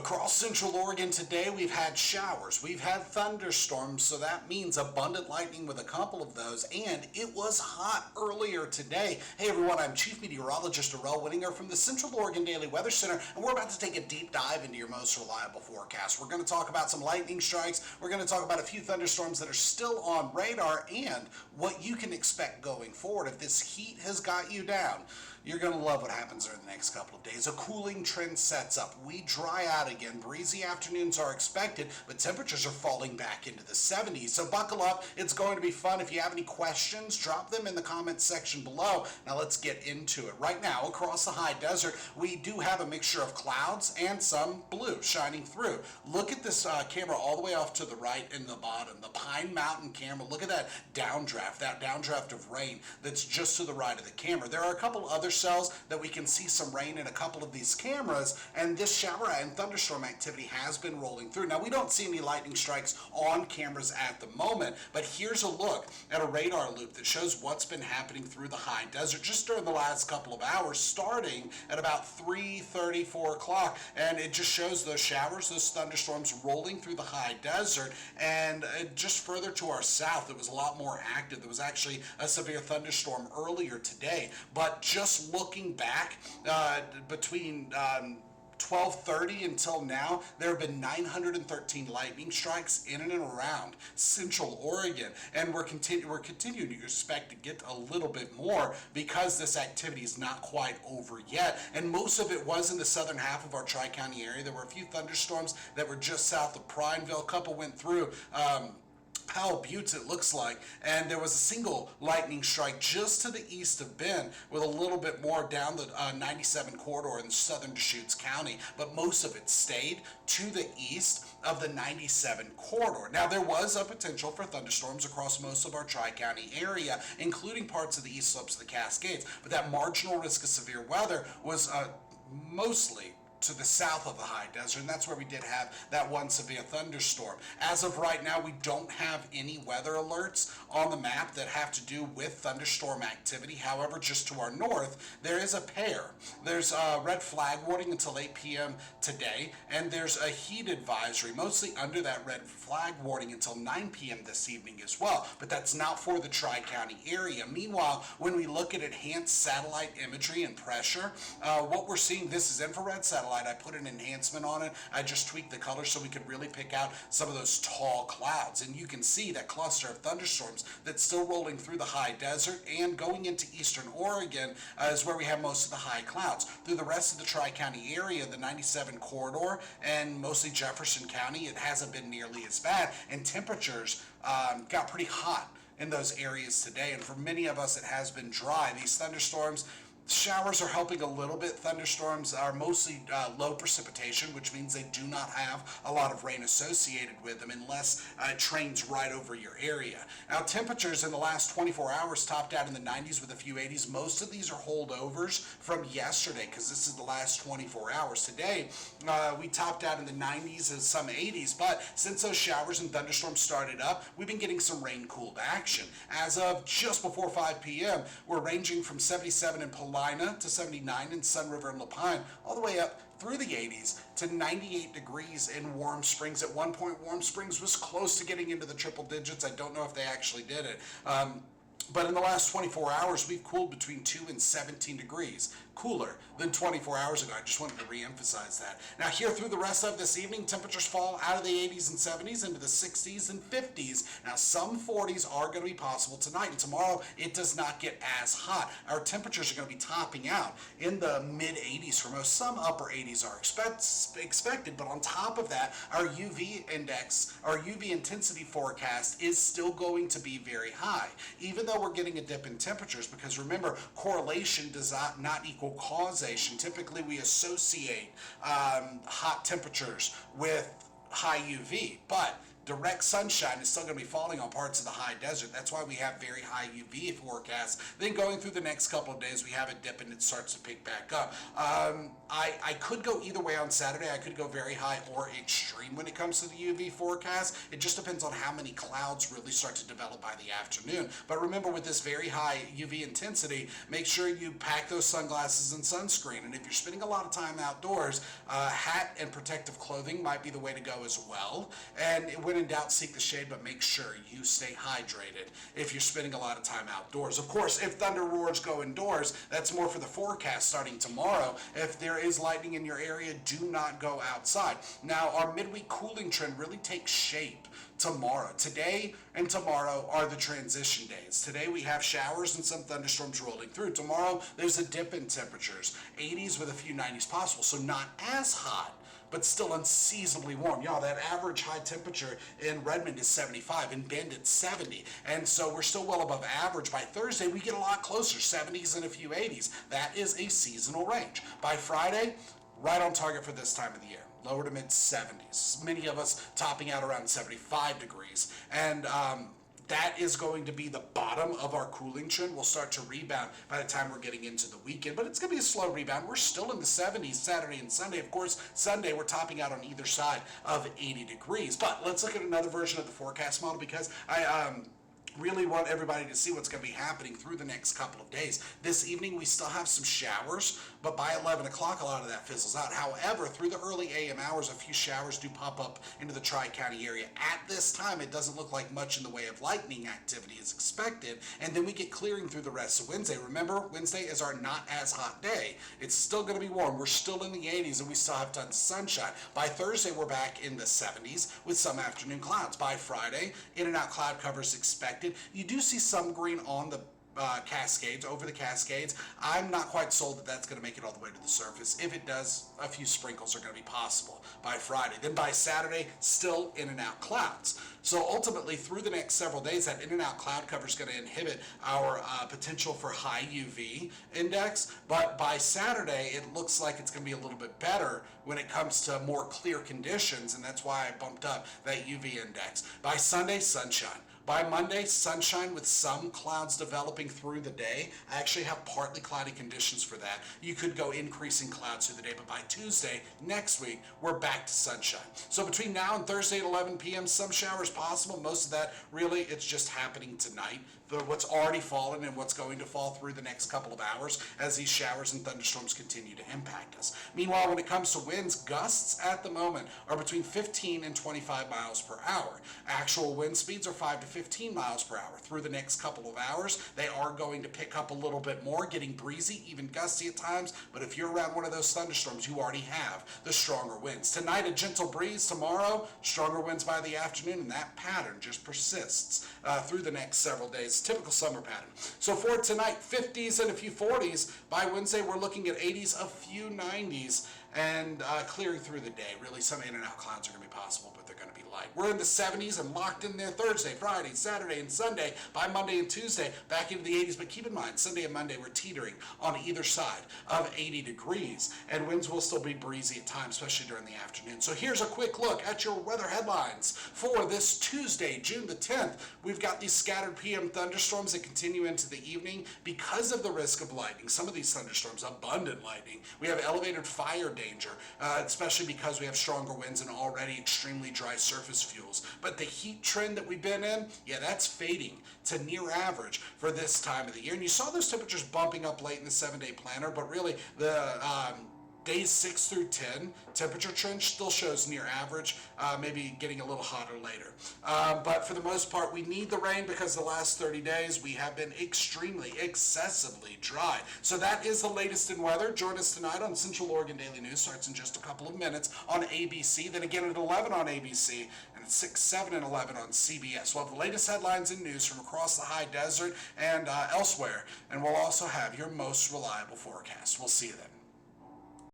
Across Central Oregon today, we've had showers, we've had thunderstorms, so that means abundant lightning with a couple of those, and it was hot earlier today. Hey everyone, I'm Chief Meteorologist Darrell Winninger from the Central Oregon Daily Weather Center, and we're about to take a deep dive into your most reliable forecast. We're going to talk about some lightning strikes, we're going to talk about a few thunderstorms that are still on radar, and what you can expect going forward if this heat has got you down. You're going to love what happens during the next couple of days. A cooling trend sets up. We dry out again. Breezy afternoons are expected, but temperatures are falling back into the 70s. So buckle up. It's going to be fun. If you have any questions, drop them in the comments section below. Now let's get into it. Right now, across the high desert, we do have a mixture of clouds and some blue shining through. Look at this camera all the way off to the right in the bottom. The Pine Mountain camera. Look at that downdraft of rain that's just to the right of the camera. There are a couple other cells that we can see some rain in a couple of these cameras, and this shower and thunderstorm activity has been rolling through. Now we don't see any lightning strikes on cameras at the moment, but here's a look at a radar loop that shows what's been happening through the high desert just during the last couple of hours, starting at about 3:30, 4 o'clock, and it just shows those showers, those thunderstorms rolling through the high desert. And just further to our south, it was a lot more active. There was actually a severe thunderstorm earlier today, but just looking back between 12:30 until now, there have been 913 lightning strikes in and around Central Oregon, and we're continuing to expect to get a little bit more because this activity is not quite over yet, and most of it was in the southern half of our Tri-County area. There were a few thunderstorms that were just south of Prineville. A couple went through Powell Buttes, it looks like, and there was a single lightning strike just to the east of Bend with a little bit more down the 97 corridor in southern Deschutes County, but most of it stayed to the east of the 97 corridor. Now there was a potential for thunderstorms across most of our Tri-County area, including parts of the east slopes of the Cascades, but that marginal risk of severe weather was mostly to the south of the high desert, and that's where we did have that one severe thunderstorm. As of right now, we don't have any weather alerts on the map that have to do with thunderstorm activity. However, just to our north, there is a pair. There's a red flag warning until 8 p.m. today, and there's a heat advisory, mostly under that red flag warning until 9 p.m. this evening as well, but that's not for the Tri-County area. Meanwhile, when we look at enhanced satellite imagery and pressure, what we're seeing, this is infrared satellite. I put an enhancement on it. I just tweaked the color so we could really pick out some of those tall clouds. And you can see that cluster of thunderstorms that's still rolling through the high desert and going into eastern Oregon is where we have most of the high clouds. Through the rest of the Tri-County area, the 97 corridor and mostly Jefferson County, it hasn't been nearly as bad. And temperatures got pretty hot in those areas today. And for many of us, it has been dry. These thunderstorms, showers are helping a little bit. Thunderstorms are mostly low precipitation, which means they do not have a lot of rain associated with them unless it trains right over your area. Now, temperatures in the last 24 hours topped out in the 90s with a few 80s. Most of these are holdovers from yesterday because this is the last 24 hours. Today, we topped out in the 90s and some 80s, but since those showers and thunderstorms started up, we've been getting some rain-cooled action. As of just before 5 p.m., we're ranging from 77 in Paulina to 79 in Sun River and Lapine, all the way up through the 80s to 98 degrees in Warm Springs. At one point, Warm Springs was close to getting into the triple digits. I don't know if they actually did it. But in the last 24 hours, we've cooled between 2 and 17 degrees. Cooler than 24 hours ago. I just wanted to re-emphasize that. Now here through the rest of this evening, temperatures fall out of the 80s and 70s into the 60s and 50s. Now some 40s are going to be possible tonight, and tomorrow it does not get as hot. Our temperatures are going to be topping out in the mid-80s for most. Some upper 80s are expected, but on top of that, our UV index, our UV intensity forecast is still going to be very high, even though we're getting a dip in temperatures, because remember, correlation does not equal causation. Typically, we associate hot temperatures with high UV, but direct sunshine is still going to be falling on parts of the high desert. That's why we have very high UV forecasts. Then going through the next couple of days, we have a dip and it starts to pick back up. I could go either way on Saturday. I could go very high or extreme when it comes to the UV forecast. It just depends on how many clouds really start to develop by the afternoon. But remember, with this very high UV intensity, make sure you pack those sunglasses and sunscreen. And if you're spending a lot of time outdoors, hat and protective clothing might be the way to go as well. And when in doubt, seek the shade, but make sure you stay hydrated if you're spending a lot of time outdoors. Of course, if thunder roars go indoors, that's more for the forecast starting tomorrow. If there is lightning in your area, do not go outside. Now, our midweek cooling trend really takes shape tomorrow. Today and tomorrow are the transition days. Today we have showers and some thunderstorms rolling through. Tomorrow there's a dip in temperatures, 80s with a few 90s possible, so not as hot, but still unseasonably warm. Y'all, that average high temperature in Redmond is 75, in Bend it's 70, and so we're still well above average. By Thursday, we get a lot closer, 70s and a few 80s. That is a seasonal range. By Friday, right on target for this time of the year. Lower to mid 70s. Many of us topping out around 75 degrees. And that is going to be the bottom of our cooling trend. We'll start to rebound by the time we're getting into the weekend, but it's going to be a slow rebound. We're still in the 70s Saturday and Sunday. Of course, Sunday we're topping out on either side of 80 degrees. But let's look at another version of the forecast model, because I really want everybody to see what's going to be happening through the next couple of days. This evening we still have some showers, but by 11 o'clock a lot of that fizzles out. However, through the early AM hours, a few showers do pop up into the Tri-County area. At this time, it doesn't look like much in the way of lightning activity is expected, and then we get clearing through the rest of Wednesday. Remember, Wednesday is our not as hot day. It's still going to be warm. We're still in the 80s, and we still have tons of sunshine. By Thursday, we're back in the 70s with some afternoon clouds. By Friday, in and out cloud cover is expected. You do see some green on the Cascades, over the Cascades. I'm not quite sold that that's going to make it all the way to the surface. If it does, a few sprinkles are going to be possible by Friday. Then by Saturday, still in and out clouds. So ultimately, through the next several days, that in and out cloud cover is going to inhibit our potential for high UV index. But by Saturday, it looks like it's going to be a little bit better when it comes to more clear conditions, and that's why I bumped up that UV index. By Sunday, sunshine. By Monday, sunshine with some clouds developing through the day. I actually have partly cloudy conditions for that. You could go increasing clouds through the day, but by Tuesday, next week, we're back to sunshine. So between now and Thursday at 11 p.m., some showers possible. Most of that, really, it's just happening tonight. What's already fallen and what's going to fall through the next couple of hours as these showers and thunderstorms continue to impact us. Meanwhile, when it comes to winds, gusts at the moment are between 15 and 25 miles per hour. Actual wind speeds are 5 to 15 miles per hour. Through the next couple of hours, they are going to pick up a little bit more, getting breezy, even gusty at times. But if you're around one of those thunderstorms, you already have the stronger winds. Tonight, a gentle breeze. Tomorrow, stronger winds by the afternoon, and that pattern just persists through the next several days. Typical summer pattern. So for tonight, 50s and a few 40s. By Wednesday, we're looking at 80s, a few 90s, and clearing through the day. Really, some in and out clouds are going to be possible, but they're going to be light. We're in the 70s and locked in there Thursday, Friday, Saturday, and Sunday. By Monday and Tuesday, back into the 80s. But keep in mind, Sunday and Monday, we're teetering on either side of 80 degrees, and winds will still be breezy at times, especially during the afternoon. So here's a quick look at your weather headlines for this Tuesday, June the 10th. We've got these scattered PM thunderstorms that continue into the evening because of the risk of lightning. Some of these thunderstorms, abundant lightning. We have elevated fire danger, especially because we have stronger winds and already extremely dry surface fuels. But the heat trend that we've been in, yeah, that's fading to near average for this time of the year. And you saw those temperatures bumping up late in the 7-day planner, but really the days 6 through 10, temperature trend still shows near average, maybe getting a little hotter later. But for the most part, we need the rain because the last 30 days we have been extremely, excessively dry. So that is the latest in weather. Join us tonight on Central Oregon Daily News. Starts in just a couple of minutes on ABC, then again at 11 on ABC, and at 6, 7, and 11 on CBS. We'll have the latest headlines and news from across the high desert and elsewhere, and we'll also have your most reliable forecast. We'll see you then.